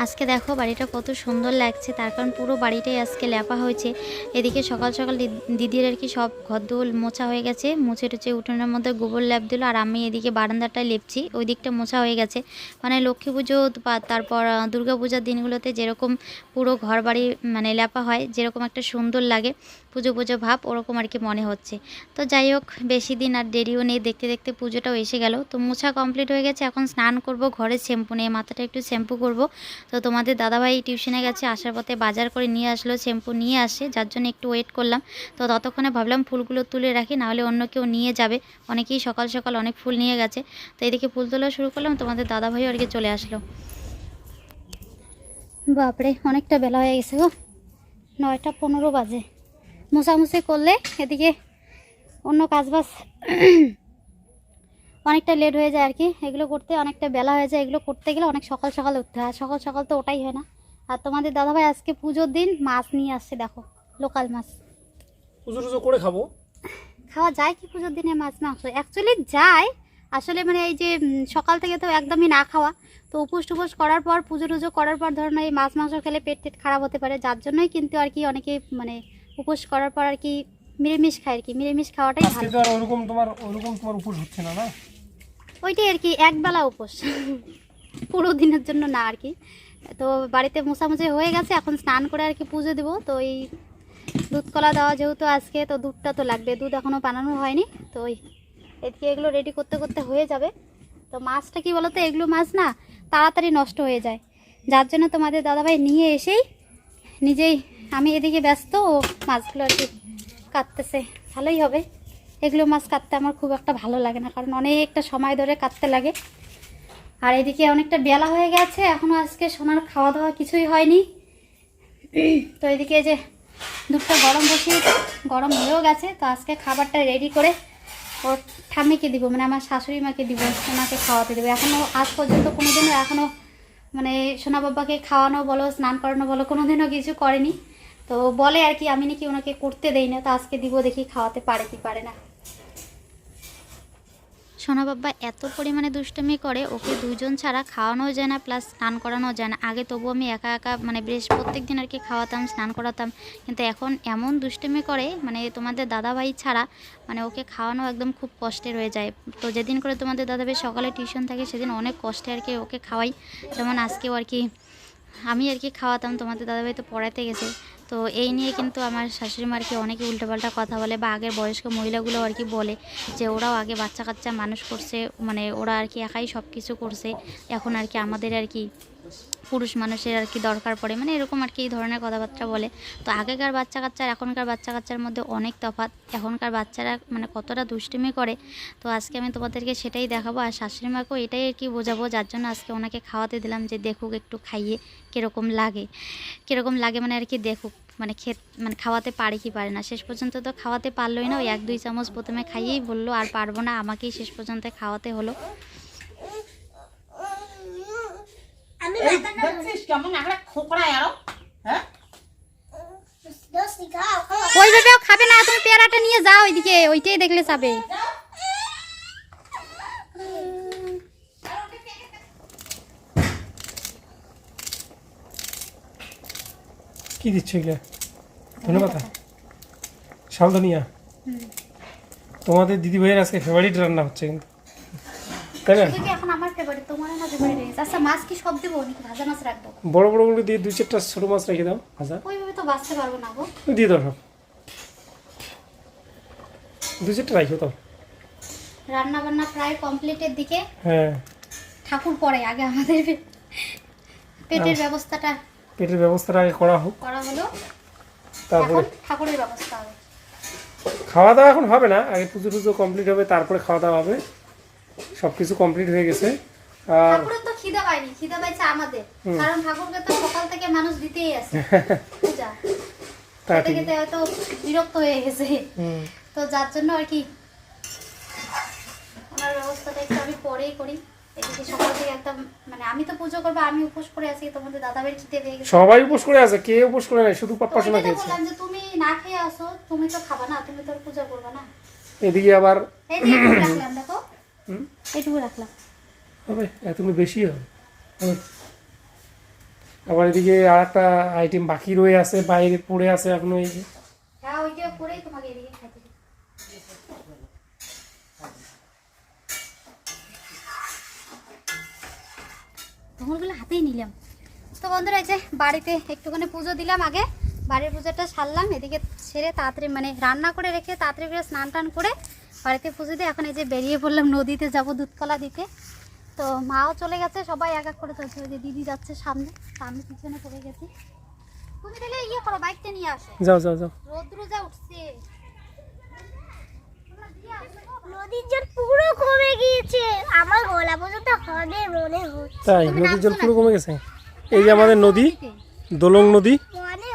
আজকে দেখো বাড়িটা কত সুন্দর লাগছে, তার কারণ পুরো বাড়িটাই আজকে লেপা হয়েছে। এদিকে সকাল সকাল দিদির আর কি সব ঘরদোর মোছা হয়ে গেছে, মুছে টুছে উঠোনের মধ্যে গোবর লেপ দিল, আর আমি এদিকে বারান্দাটায় লেপছি, ওই দিকটা মোছা হয়ে গেছে। মানে লক্ষ্মী পুজো বা তারপর দুর্গা পূজার দিনগুলোতে যেরকম পুরো ঘর বাড়ি মানে লেপা হয়, যেরকম একটা সুন্দর লাগে পুজো পুজো ভাব, ওরকম আর কি মনে হচ্ছে। তো যাই হোক, বেশি দিন আর দেরিও নেই, দেখতে দেখতে পুজোটাও এসে গেল। তো মোছা কমপ্লিট হয়ে গেছে, এখন স্নান করব, ঘরে শ্যাম্পু নিয়ে মাথাটা একটু শ্যাম্পু করব। তো তোমাদের দাদাভাই টিউশনে গেছে, আসার পথে বাজার করে নিয়ে আসলো, শ্যাম্পু নিয়ে আসে, যার জন্য একটু ওয়েট করলাম। তো ততক্ষণে ভাবলাম ফুলগুলো তুলে রাখি, নাহলে অন্য কেউ নিয়ে যাবে, অনেকেই সকাল সকাল অনেক ফুল নিয়ে গেছে। তো এদিকে ফুল তোলা শুরু করলাম, তোমাদের দাদাভাইও আর কি চলে আসলো। বাপরে, অনেকটা বেলা হয়ে গেছে গো, 9টা 15 বাজে। মোছামুছি করলে এদিকে অন্য কাজবাজ অনেকটা লেট হয়ে যায় আর কি, এগুলো করতে অনেকটা বেলা হয়ে যায়, এগুলো করতে গেলে অনেক সকাল সকাল উঠতে হয়, সকাল সকাল তো ওটাই হয় না। আর তোমাদের দাদাভাই আজকে পুজোর দিন মাছ নিয়ে আসছে, দেখো লোকাল মাছ। পুজো টুজো করে খাবো, খাওয়া যায় কি পুজোর দিনে মাছ মাংস? অ্যাকচুয়ালি যায়, আসলে মানে এই যে সকাল থেকে তো একদমই না খাওয়া, তো উপোস টুপোস করার পর পুজো টুজো করার পর ধরুন এই মাছ মাংস খেলে পেট টেট খারাপ হতে পারে, যার জন্যই কিন্তু আর কি অনেকে মানে উপোস করার পর আর কি নিরামিষ খায় আর কি, নিরামিষ খাওয়াটাই ভালো। আজকে তো আর ওরকম তোমার উপোস হচ্ছে না, না? ওইটাই আর কি, একবেলা উপোস, পুরো দিনের জন্য না আর কি। তো বাড়িতে মোছামুছি হয়ে গেছে, এখন স্নান করে আর কি পুজো দেবো। তো এই দুধ কলা দেওয়া যেহেতু আজকে, তো দুধটা তো লাগবে, দুধ এখনও বানানো হয়নি। তো ওই এদিকে এগুলো রেডি করতে করতে হয়ে যাবে। তো মাছটা কি বলো তো, এগুলো মাছ না তাড়াতাড়ি নষ্ট হয়ে যায়, যার জন্য তোমাদের দাদাভাই নিয়ে এসেই নিজেই, আমি এদিকে ব্যস্ত, ও মাছগুলো আর কি কাটতেছে। ভালোই হবে, এগুলো মাছ কাটতে আমার খুব একটা ভালো লাগে না, কারণ অনেকটা সময় ধরে কাটতে লাগে। আর এদিকে অনেকটা বেলা হয়ে গেছে, এখনও আজকে সোনার খাওয়া দাওয়া কিছুই হয়নি। তো এদিকে যে দুধটা গরম বসিয়ে, গরম হয়েও গেছে, তো আজকে খাবারটা রেডি করে ওর ঠাম্মিকে দিব, মানে আমার শাশুড়ি মাকে দিব, ওনাকে খাওয়াতে দেবো। এখনও আজ পর্যন্ত কোনোদিনও এখনও মানে সোনা বাবাকে খাওয়ানো বলো, স্নান করানো বলো, কোনোদিনও কিছু করেনি। তো বলে আর কি আমি নাকি ওনাকে করতে দেই না, তো আজকে দিব, দেখি খাওয়াতে পারে কি পারে না। সোনা বাবা এত পরিমাণে দুষ্টুমি করে, ওকে দুজন ছাড়া খাওয়ানো যায় না, প্লাস স্নান করানো যায় না। আগে তবু আমি একা একা মানে বেশ প্রত্যেক দিন আর কি খাওয়াতাম, স্নান করাতাম, কিন্তু এখন এমন দুষ্টুমি করে মানে তোমাদের দাদাভাই ছাড়া মানে ওকে খাওয়ানো একদম খুব কষ্টের হয়ে যায়। তো যেদিন করে তোমাদের দাদাভাই সকালে টিউশন থাকে, সেদিন অনেক কষ্টে আর কি ওকে খাওয়াই। যেমন আজকেও আর কি আমি আর কি খাওয়াতাম, তোমাদের দাদাভাই তো পড়াতে গেছে। তো এই নিয়ে কিন্তু আমার শাশুড়ি মার কি অনেকে উল্টোপাল্টা কথা বলে, বা আগের বয়স্ক মহিলাগুলো আর কি বলে যে ওরাও আগে বাচ্চা কাচ্চা মানুষ করছে, মানে ওরা আর কি একাই সব কিছু করছে, এখন আর কি আমাদের আর কি পুরুষ মানুষের আর কি দরকার পড়ে, মানে এরকম আর কি এই ধরনের কথাবার্তা বলে। তো আগেকার বাচ্চা কাচ্চা আর এখনকার বাচ্চা কাচ্চার মধ্যে অনেক তফাৎ, এখনকার বাচ্চারা মানে কতটা দুষ্টুমি করে। তো আজকে আমি তোমাদেরকে সেটাই দেখাবো, আর শাশুড়ি মাকেও এটাই আর কি বোঝাবো, যার জন্য আজকে ওনাকে খাওয়াতে দিলাম, যে দেখুক একটু খাইয়ে কীরকম লাগে, কীরকম লাগে মানে আর কি দেখুক, মানে মানে খাওয়াতে পারে কি পারে না। শেষ পর্যন্ত তো খাওয়াতে পারলোই না, ওই 1-2 চামচ প্রথমে খাইয়েই বললো আর পারবো না, আমাকেই শেষ পর্যন্ত খাওয়াতে হলো। ওইভাবেও খাবে না, তুমি পেয়ারাটা নিয়ে যাও ওইদিকে, ওইটাই দেখলে যাবে। কি দিচ্ছ এগুলো? ধন্যবাদ। সাবধানিয়া, তোমাদের দিদি ভাইয়ের আজকে ফেভারিট রান্না হচ্ছে কিন্তু, তাই না? এখন আমার ফেভারিট, তোমার না ফেভারিট। আচ্ছা মাছ কি সব দেবো নাকি ভাজা মাছ রাখবো? বড় বড় গুলো দিয়ে 2-4টা ছোট মাছ রেখে দাও ভাজা। ওইভাবে তো বাঁচতে পারবো না গো। দিয়ে দাও সব, 2-4টা রাখো তো। রান্না বান্না প্রায় কমপ্লিটের দিকে। হ্যাঁ, ঠাকুর পরে আগে আমাদের পেটের ব্যবস্থাটা, পেটের ব্যবস্থাটা আগে করা হোক, করা হলো, তারপরে এখন ঠাকুরের ব্যবস্থা হবে। খাওয়া দাওয়া এখন হবে না, আগে পুজো টুজো কমপ্লিট হবে, তারপরে খাওয়া দাওয়া হবে। সব কিছু কমপ্লিট হয়ে গেছে। আর ঠাকুরের তো খিদা পায়নি, খিদা পাইছে আমাদের, কারণ ঠাকুরকে তো সকাল থেকে মানুষ দিতেই আছে পূজা, খেতে খেতে হয়তো বিরক্ত হয়ে গেছে, তো যার জন্য আর কি ওনার ব্যবস্থাটা একটু আমি পরেই করি। এদিকে সকাল থেকে একদম মানে আমি তো পুজো করবো, আমি উপোস করে আছি, তোমাদের দাদাভাইয়ের খিদে পেয়ে গেছে। সবাই উপোস করে আছে, কে উপোস করে নাই, শুধু পাপ্পা শোনা খেয়েছে। বললাম যে তুমি না খেয়ে আসো, তুমি তো খাবা না, তুমি তো পূজা করবে না। এদিকে আবার এইটুকু রাখলাম, দেখো এইটুকু রাখলাম, হবে এতগুলো বেশি হবে। আবার এদিকে আর একটা আইটেম বাকি রয়ে আছে, বাইরে পড়ে আছে এখনো। এই যে হ্যাঁ ওইটা করেই তোমাকে এদিকে খাইতে দিই। তোমারগুলো হাতেই নিলাম। তো বন্ধুরা এই যে বাড়িতে একটুখানি পুজো দিলাম, আগে বাড়ির পুজোটা সারলাম, এদিকে সেরে তাড়াতাড়ি মানে রান্না করে রেখে তাড়াতাড়ি করে স্নান টান করে বাড়িতে পুজো দিয়ে এখন এই যে বেরিয়ে পড়লাম নদীতে যাব দুধকলা দিতে। তো মাও চলে গেছে, সবাই এক এক করে চলছে, ওই যে দিদি যাচ্ছে সামনে, তো আমি পিছনে পড়ে গেছি। তুমি তাহলে ইয়ে করো, বাইকটা নিয়ে আসো। যাও যাও যাও। রোদ্র যা উঠছে, নদীর জল পুরো কমে গিয়েছে, আমার গলা পর্যন্ত হবে মনে হচ্ছে। তাই নদীর জল পুরো কমে গেছে? এই যে আমাদের নদী, দোলং নদী। মনে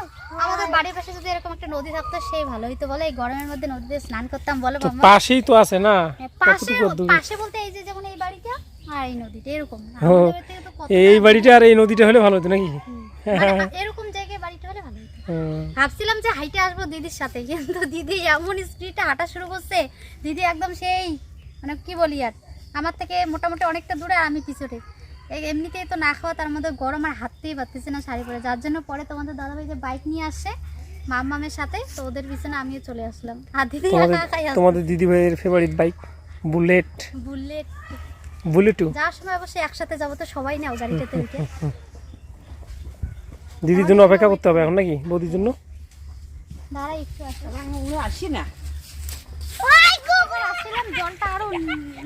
আমাদের বাড়ির পাশে যদি এরকম একটা নদী থাকতো সেই ভালো হইতো, বলে এই গরমের মধ্যে নদীতে স্নান করতাম, বলে তো মাম্মা। পাশেই তো আছে না, পাশে কতটুকু দূর? পাশে বলতে এই যে যেমন এই বাড়িটা আর এই নদীটা এরকম, ও, আমাদের বাড়ি থেকে তো কত এই বাড়িটা আর এই নদীটা হলে ভালো হতো নাকি? মানে এরকম জায়গায় বাড়িটা হলে ভালো হতো। হুম। ভাবছিলাম যে হাইটে আসবো দিদির সাথে, কিন্তু দিদি এমন স্পিডে হাঁটা শুরু করছে, দিদি একদম সেই মানে কি বলি আর, আমার থেকে মোটামুটি অনেকটা দূরে আর আমি পিছনে। এই এমনিতেই তো না খাওয়া, তার মধ্যে গরম আর হাঁটতেই পারতেছি না শাড়ি পরে, যার জন্য পরে তোমাদের দাদাভাই যে বাইক নিয়ে আসছে মামামের সাথে, তো ওদের পিছনে আমিও চলে আসলাম, আর দিদি একা একাই আসছে। তোমাদের দিদি ভাইয়ের ফেভারিট বাইক বুলেট, বুলেট বুলেটু। যাওয়ার সময় অবশ্যই একসাথে যাবো, তো সবাই নাও গাড়িটাতে উঠে। দিদির জন্য অপেক্ষা করতে হবে এখন নাকি, বৌদির জন্য? দাঁড়াই একটু আসি না, আসছিলাম, জলটা আরো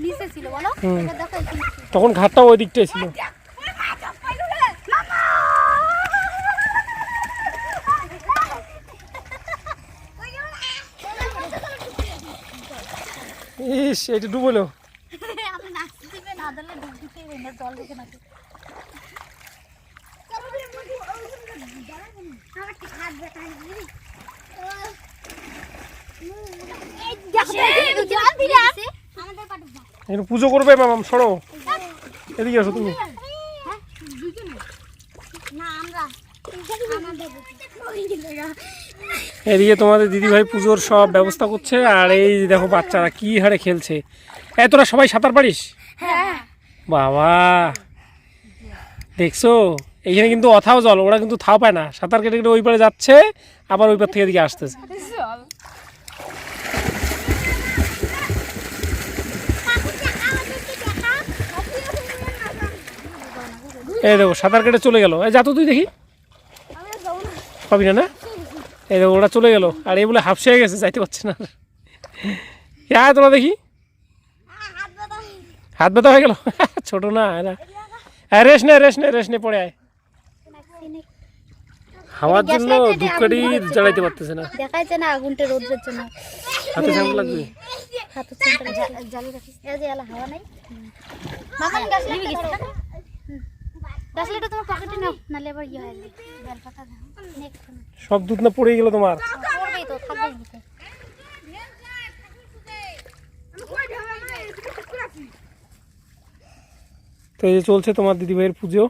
নিচে ছিল বলো, এবার দেখো এখানে তখন ঘাটটা ওই দিকটাই ছিল। ইস, এটা ডুবলো। আমি নাচতে দিবে না দিলে ডুব দিতে না, জল দেখে নাকি একটু পুজো করবে মামাম, সরো এদিকে আসো তুমি। এদিকে তোমাদের দিদিভাই পুজোর সব ব্যবস্থা করছে, আর এই দেখো বাচ্চারা কি হারে খেলছে। তোরা সবাই সাঁতার পারিস? বাবা, দেখছো এইখানে কিন্তু অথাও জল, ওরা কিন্তু থাও পায় না, সাঁতার কেটে কেটে ওই পারে যাচ্ছে, আবার ওই পার থেকে এদিকে আসতেছে। এই দেখো সাঁতার কেটে চলে গেল, এই যা তো তুই দেখি, পাবি না না? এই দেখো ওরা চলে গেল, আর এই বলে হাফসে হয়ে গেছে, যাইতে পারছে না। হ্যাঁ তোরা দেখি, হাত ব্যথা হয়ে গেল। ছোট না এরা, রেস নে রেস নে রেস নে, পড়ে আয়। হাওয়ার জন্য ধূপকাঠি জ্বালাইতে পারতেছে না, দেখাইছে না আগুনটা রোদ্রের জন্য। হাতে ঝাঁপ লাগবে। হাতে জ্বালিয়ে রাখিস, এই যে এলা হাওয়া নাই। মামা গ্যাস নিবি গেছে, গ্যাস লাইটটা তোমার পকেটে নাও, নালে আবার ইয়ে হয়ে যাবে, বেলপাতা দাও। সব দুধ না পড়ে গেল তোমার। পড়বেই তো, থাকবেই নিতে। তো এই যে চলছে তোমার দিদিভাইয়ের পুজো।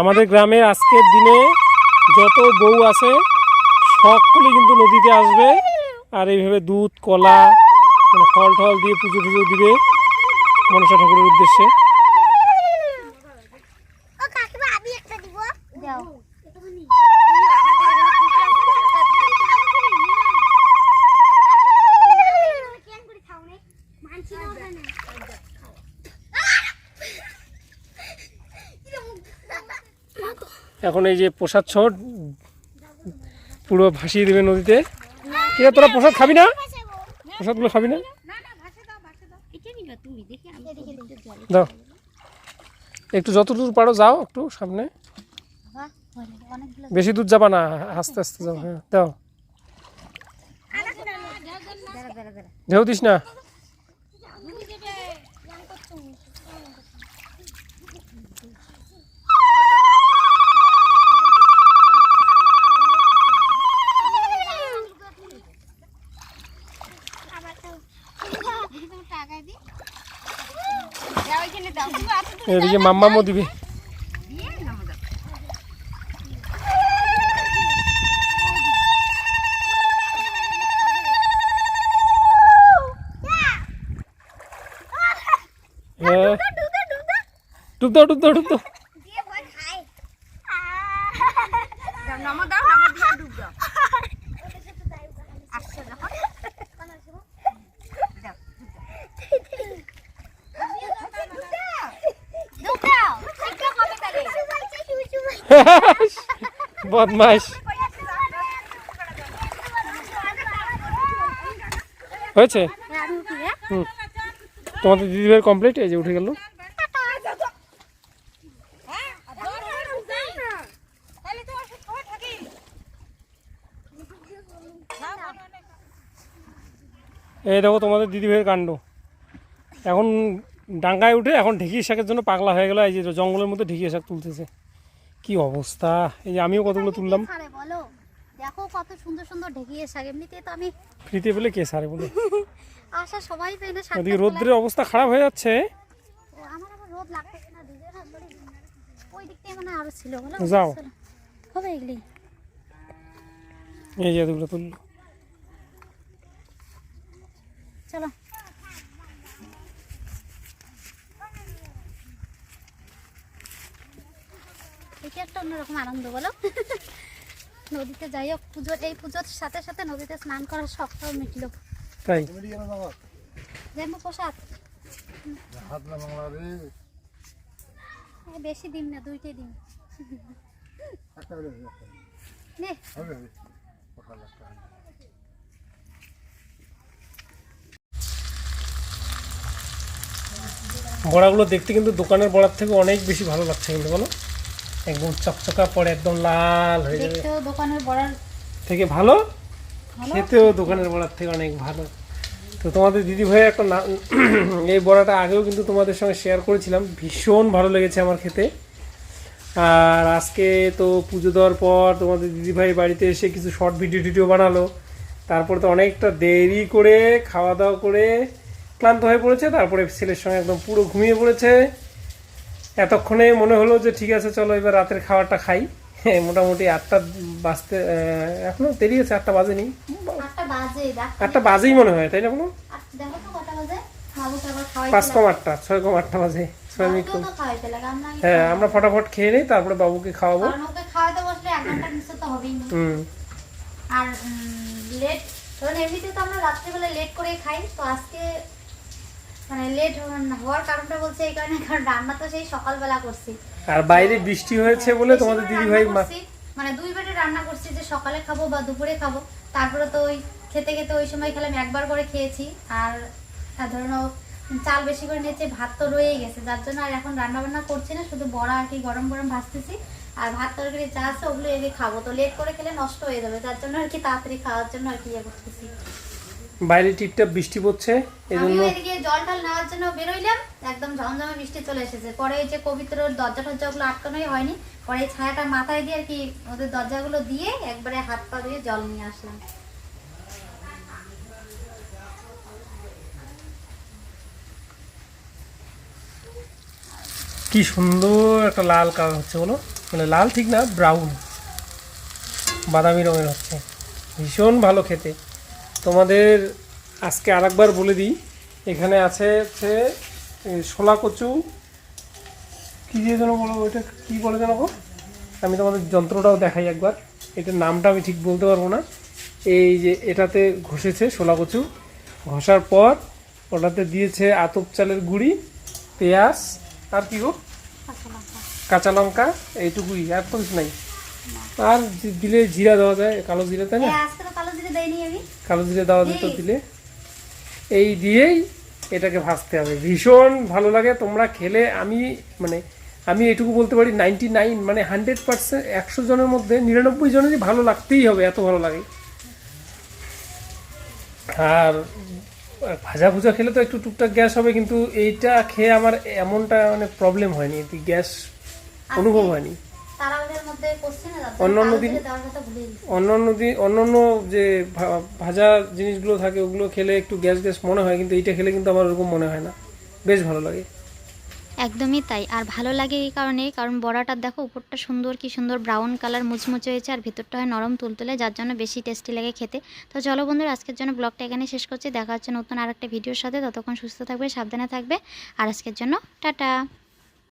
আমাদের গ্রামে আজকের দিনে যত বউ আছে সকলে কিন্তু নদীতে আসবে, আর এইভাবে দুধ কলা মানে ফল টল দিয়ে পুজো টুজো দিবে মনসা ঠাকুরের উদ্দেশ্যে। দাও। এখন এই যে প্রসাদ ছট পুরো ভাসিয়ে দেবে নদীতে। ঠিক আছে, তোরা প্রসাদ খাবি না? প্রসাদগুলো খাবি না? দাও একটু, যতদূর পারো যাও একটু সামনে, বেশি দূর যাবা না, আস্তে আস্তে যাও। হ্যাঁ দাও, ঢেউ দিস না। এদিকে মাম্মামও দিবে। হ্যাঁ ডুব দাও ডুব দাও ডুব দাও, বদমাইশ। হয়েছে? হুম, তোমাদের দিদিভাইয়ের কমপ্লিট, এই যে উঠে গেল। এই দেখো তোমাদের দিদিভাইয়ের কাণ্ড, এখন ডাঙ্গায় উঠে এখন ঢেঁকির শাকের জন্য পাগলা হয়ে গেল। এই যে জঙ্গলের মধ্যে ঢেঁকির শাক তুলতেছে, কি অবস্থা। এই যে আমিও কতগুলো তুললাম। বলো, দেখো কত সুন্দর সুন্দর ঢেকিয়ে শাক, এমনিতে তো আমি ফ্রিতে পেলে কে সারে বলো। আশা সবাই পেয়ে না শাক। ওদিকে রোদ্রের অবস্থা খারাপ হয়ে যাচ্ছে। আমার আবার রোদ লাগতেছে না, দিলে না ওই দিকটাই মানে আরো ছিল। বলো যাও, হবে এগুলি। এই যে এতগুলো তুললো। চলো এটা একটা অন্যরকম আনন্দ, বলো। নদীতে যাই হোক, পুজোর এই পুজোর সাথে সাথে নদীতে স্নান করার শখটাও মিটলো। তাই যেমন প্রসাদ বেশি দিন না, 2টি দিন নে। বড়াগুলো দেখতে কিন্তু দোকানের বড়ার থেকে অনেক বেশি ভালো লাগছে কিন্তু, বলো। একদম চকচকা পরে একদম লাল হয়ে যাবে, দেখতেও দোকানের বড়ার থেকে ভালো, খেতেও দোকানের বড়ার থেকে অনেক ভালো। তো তোমাদের দিদি ভাই একটা এই বড়াটা আগেও কিন্তু তোমাদের সঙ্গে শেয়ার করেছিলাম, ভীষণ ভালো লেগেছে আমার খেতে। আর আজকে তো পুজো দেওয়ার পর তোমাদের দিদিভাই বাড়িতে এসে কিছু শর্ট ভিডিও বানালো, তারপরে তো অনেকটা দেরি করে খাওয়া দাওয়া করে ক্লান্ত হয়ে পড়েছে, তারপরে ছেলের সঙ্গে একদম পুরো ঘুমিয়ে পড়েছে। এতক্ষণে মনে হলো যে ঠিক আছে চলো এবার রাতের খাবারটা খাই। মোটামুটি 8টা বাজতে এখনো দেরি আছে, 8টা বাজেনি, 8টা বাজে। 8টা বাজেই মনে হয়, তাই না? কোনো দেখো তো কটা বাজে, বাবুকে আবার খাওয়াই 5:08, 6:08 বাজে। 6 মিনিট। তো খাওয়াইতে লাগে, আমরা হ্যাঁ, আমরা ফটাফট খেয়ে নিই, তারপরে বাবুকে খাওয়াবো। কারণ ওকে খাওয়াতে বসলে 1 ঘন্টার নিচে তো হবেই না। আর লেট, কারণ এমনিতে তো আমরা রাত্রিবেলা লেট করেই খাই, তো আজকে মানে লেট হওয়ার কারণটা বলছে এই কারণে, কারণ রান্না তো সেই সকালবেলা করছি, আর বাইরে বৃষ্টি হয়েছে বলে তোমাদের দিদিভাই মানে 2 বেটে রান্না করছি, যে সকালে খাবো বা দুপুরে খাবো। তারপরে তো ওই খেতে খেতে ওই সময় খেলাম, একবার করে খেয়েছি। আর ধরুন চাল বেশি করে নিয়েছে, ভাত তো রয়েই গেছে, যার জন্য আর এখন রান্না বান্না করছি না, শুধু বড়া আর কি গরম গরম ভাজতেছি। আর ভাত তরকারি যা আছে ওগুলো এনে খাবো, তো লেট করে খেলে নষ্ট হয়ে যাবে, যার জন্য আর কি তাড়াতাড়ি খাওয়ার জন্য আর কি ইয়ে করতেছি। বাইরে টিপটাপ বৃষ্টি পড়ছে, এই জন্য এদিকে জল টল নেওয়ার জন্য বেরোইলাম, একদম ঝমঝমে বৃষ্টি চলে এসেছে। পরে ওই যে পবিত্রর দরজা টরজাগুলো আটকানোই হয়নি, পরে এই ছায়াটা মাথায় দিয়ে আর কি ওদের দরজাগুলো দিয়ে একবারে হাত পা দিয়ে জল নিয়ে আসলাম। কি সুন্দর একটা লাল কালার হচ্ছে, বলো। মানে লাল ঠিক না, ব্রাউন বাদামি রঙের হচ্ছে, ভীষণ ভালো খেতে। তোমাদের আজকে আরেকবার বলে দিই, এখানে আছে হচ্ছে শোলা কচু, কী দিয়ে যেন বলো, ওইটা কী বলে যেন, আমি তোমাদের যন্ত্রটাও দেখাই একবার, এটার নামটা আমি ঠিক বলতে পারবো না। এই যে এটাতে ঘষেছে শোলা কচু, ঘষার পর ওটাতে দিয়েছে আতপ চালের গুঁড়ি, পেঁয়াজ, আর কি গো, কাঁচা লঙ্কা, এইটুকুই, আর তো কিছু নাই। আর দিলে জিরা দেওয়া যায়, কালো জিরা, তাই না? কালো জিরা দেওয়া যেত দিলে। এই দিয়েই এটাকে ভাজতে হবে, ভীষণ ভালো লাগে। তোমরা খেলে আমি এটুকু বলতে পারি 99 মানে 100%, 100 জনের মধ্যে 99 জনেরই ভালো লাগতেই হবে, এত ভালো লাগে। আর ভাজা ভুজা খেলে তো একটু টুকটাক গ্যাস হবে, কিন্তু এইটা খেয়ে আমার এমনটা মানে প্রবলেম হয়নি, গ্যাস অনুভব হয়নি। অন্যান্য যে ভাজা জিনিসগুলো থাকে ওগুলো খেলে একটু গ্যাস গ্যাস মনে হয়, কিন্তু এইটা খেলে কিন্তু আমার ওরকম মনে হয় না, বেশ ভালো লাগে। একদমই তাই। আর ভালো লাগে এই কারণে, কারণ বড়াটা দেখো উপরটা সুন্দর, কি সুন্দর ব্রাউন কালার মুচমুচে হয়েছে, আর ভেতরটা হয় নরম তুলতুলে, যার জন্য বেশি টেস্টি লাগে খেতে। তো চলো বন্ধুরা, আজকের জন্য ব্লগটা এখানে শেষ করছি, দেখা হচ্ছে নতুন আর একটা ভিডিওর সাথে। ততক্ষণ সুস্থ থাকবে, সাবধানে থাকবে, আর আজকের জন্য টাটা।